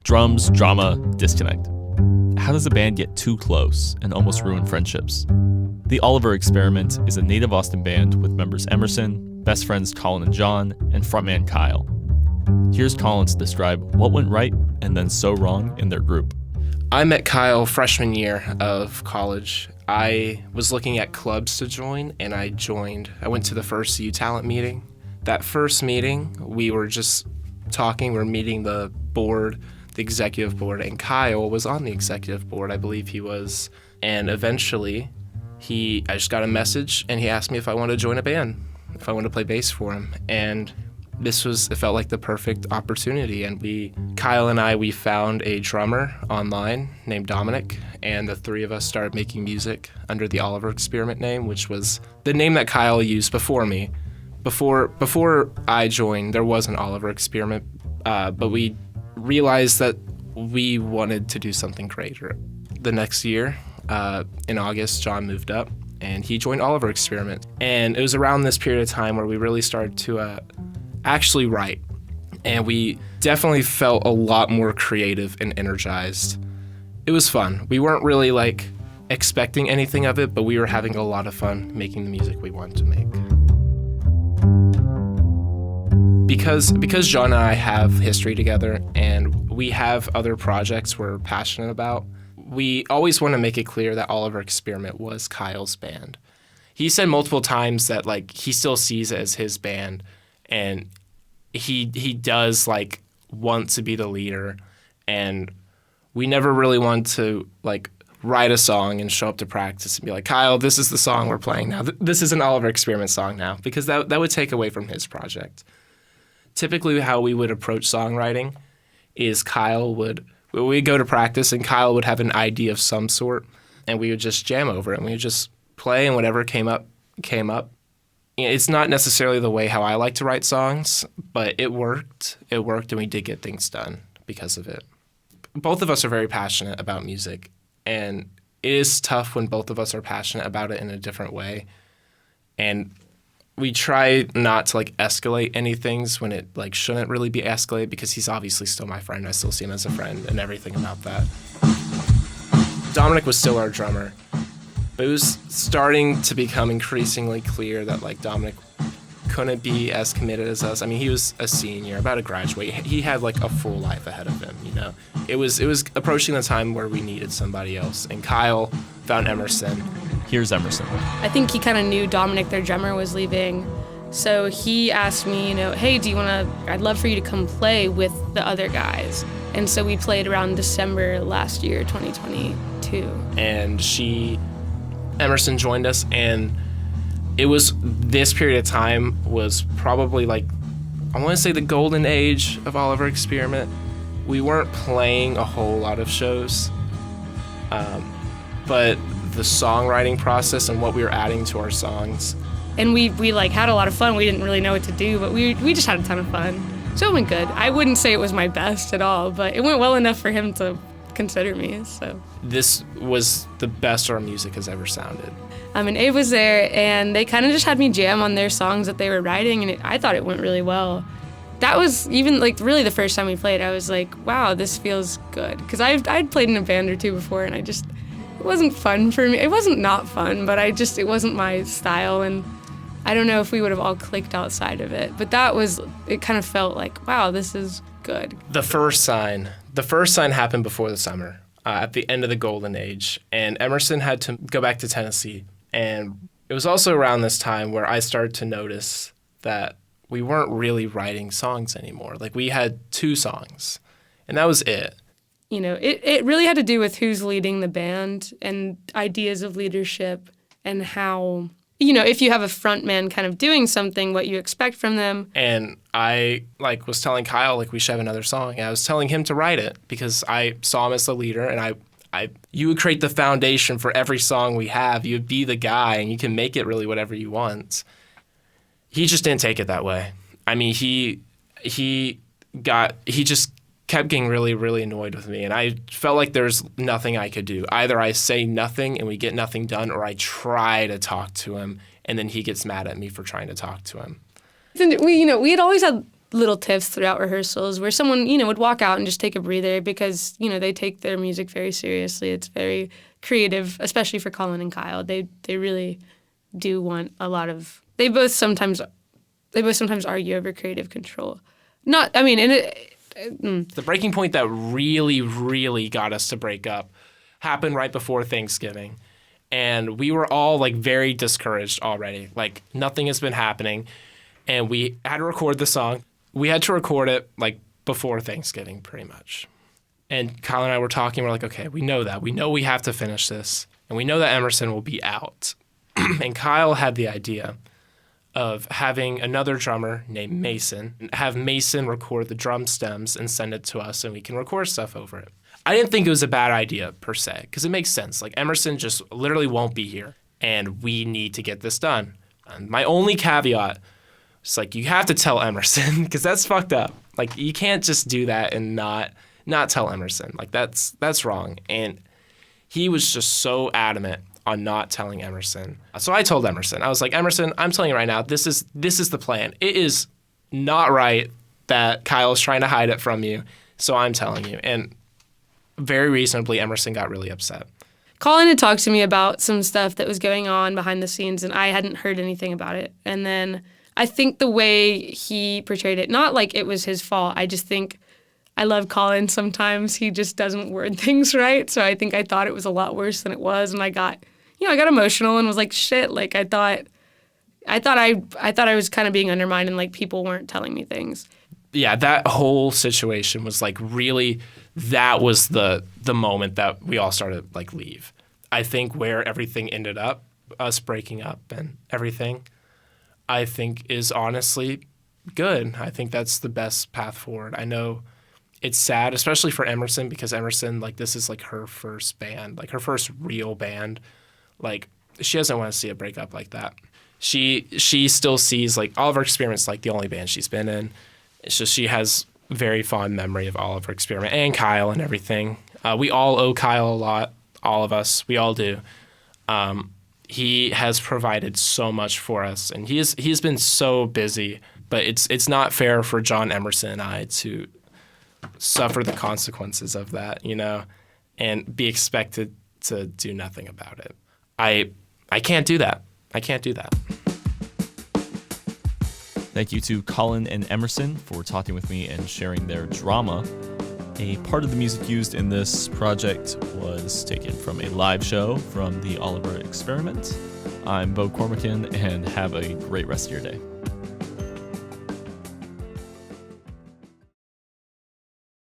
Drums, drama, disconnect. How does a band get too close and almost ruin friendships? The Oliver Experiment is a native Austin band with members Emerson, best friends Colin and John, and frontman Kyle. Here's Colin to describe what went right and then so wrong in their group. I met Kyle freshman year of college. I was looking at clubs to join, and I joined. I went to the first U Talent meeting. That first meeting, we were just talking. We were meeting the board, the executive board, and Kyle was on the executive board, I believe he was. And eventually, I just got a message, and he asked me if I wanted to join a band, if I wanted to play bass for him. And it felt like the perfect opportunity. And Kyle and I found a drummer online named Dominic, and the three of us started making music under the Oliver Experiment name, which was the name that Kyle used before me. Before I joined, there was an Oliver Experiment, but we realized that we wanted to do something greater. The next year, in August, John moved up, and he joined Oliver Experiment. And it was around this period of time where we really started to actually write. And we definitely felt a lot more creative and energized. It was fun. We weren't really expecting anything of it, but we were having a lot of fun making the music we wanted to make. Because John and I have history together and we have other projects we're passionate about, we always want to make it clear that Oliver Experiment was Kyle's band. He said multiple times that he still sees it as his band, and he does want to be the leader, and we never really want to write a song and show up to practice and be like, Kyle, this is the song we're playing now. This is an Oliver Experiment song now, because that would take away from his project. Typically how we would approach songwriting is we'd go to practice and Kyle would have an idea of some sort, and we would just jam over it, and we would just play, and whatever came up. It's not necessarily the way how I like to write songs, but it worked. It worked, and we did get things done because of it. Both of us are very passionate about music, and it is tough when both of us are passionate about it in a different way. And we try not to escalate any things when it shouldn't really be escalated, because he's obviously still my friend. I still see him as a friend and everything about that. Dominic was still our drummer, but it was starting to become increasingly clear that Dominic couldn't be as committed as us. I mean, he was a senior, about to graduate. He had a full life ahead of him, you know. It was approaching the time where we needed somebody else, and Kyle found Emerson. Here's Emerson. I think he kind of knew Dominic, their drummer, was leaving. So he asked me, hey, I'd love for you to come play with the other guys. And so we played around December last year, 2022. And Emerson joined us, and it was, this period of time was probably I want to say the golden age of Oliver Experiment. We weren't playing a whole lot of shows, but the songwriting process and what we were adding to our songs. And we had a lot of fun. We didn't really know what to do, but we just had a ton of fun. So it went good. I wouldn't say it was my best at all, but it went well enough for him to consider me, so. This was the best our music has ever sounded. And Abe was there, and they kind of just had me jam on their songs that they were writing, and I thought it went really well. That was even really the first time we played. I was like, wow, this feels good. Because I'd played in a band or two before, and it wasn't fun for me. It wasn't not fun, but it wasn't my style, and I don't know if we would have all clicked outside of it. But it kind of felt like, wow, this is good. The first sign happened before the summer, at the end of the golden age, and Emerson had to go back to Tennessee. And it was also around this time where I started to notice that we weren't really writing songs anymore. We had 2 songs, and that was it. It really had to do with who's leading the band and ideas of leadership and how, if you have a front man kind of doing something, what you expect from them. And I was telling Kyle we should have another song, and I was telling him to write it because I saw him as the leader, and you would create the foundation for every song we have. You would be the guy, and you can make it really whatever you want. He just didn't take it that way. I mean, he just kept getting really, really annoyed with me, and I felt like there's nothing I could do. Either I say nothing and we get nothing done, or I try to talk to him, and then he gets mad at me for trying to talk to him. We had always had little tiffs throughout rehearsals where someone, would walk out and just take a breather because, they take their music very seriously. It's very creative, especially for Colin and Kyle. They really do want a lot of. They both sometimes argue over creative control. The breaking point that really, really got us to break up happened right before Thanksgiving. And we were all like very discouraged already. Like nothing has been happening. And we had to record the song. We had to record it like before Thanksgiving pretty much. And Kyle and I were talking. We're like, okay, we know that. We know we have to finish this. And we know that Emerson will be out. And Kyle had the idea of having another drummer named Mason, have Mason record the drum stems and send it to us and we can record stuff over it. I didn't think it was a bad idea per se, because it makes sense. Like Emerson just literally won't be here and we need to get this done. And my only caveat is like, you have to tell Emerson because that's fucked up. Like you can't just do that and not tell Emerson. Like that's wrong. And he was just so adamant on not telling Emerson. So I told Emerson. I was like, Emerson, I'm telling you right now, this is the plan. It is not right that Kyle's trying to hide it from you, so I'm telling you. And very reasonably, Emerson got really upset. Colin had talked to me about some stuff that was going on behind the scenes, and I hadn't heard anything about it. And then I think the way he portrayed it, not like it was his fault, I just think I love Colin sometimes. He just doesn't word things right. So I think I thought it was a lot worse than it was, and I got emotional and was like, shit, like I thought I was kind of being undermined and like people weren't telling me things. Yeah, that whole situation was like really, that was the moment that we all started like leave. I think where everything ended up, us breaking up and everything, I think is honestly good. I think that's the best path forward. I know it's sad, especially for Emerson, because Emerson, like this is like her first band, like her first real band. Like, she doesn't want to see a breakup like that. She still sees, like, Oliver Experiment's, like, the only band she's been in. It's just she has very fond memory of Oliver Experiment and Kyle and everything. We all owe Kyle a lot, all of us. We all do. He has provided so much for us, and he's been so busy. But it's not fair for John Emerson and I to suffer the consequences of that, and be expected to do nothing about it. I can't do that. I can't do that. Thank you to Colin and Emerson for talking with me and sharing their drama. A part of the music used in this project was taken from a live show from the Oliver Experiment. I'm Beau Cormican, and have a great rest of your day.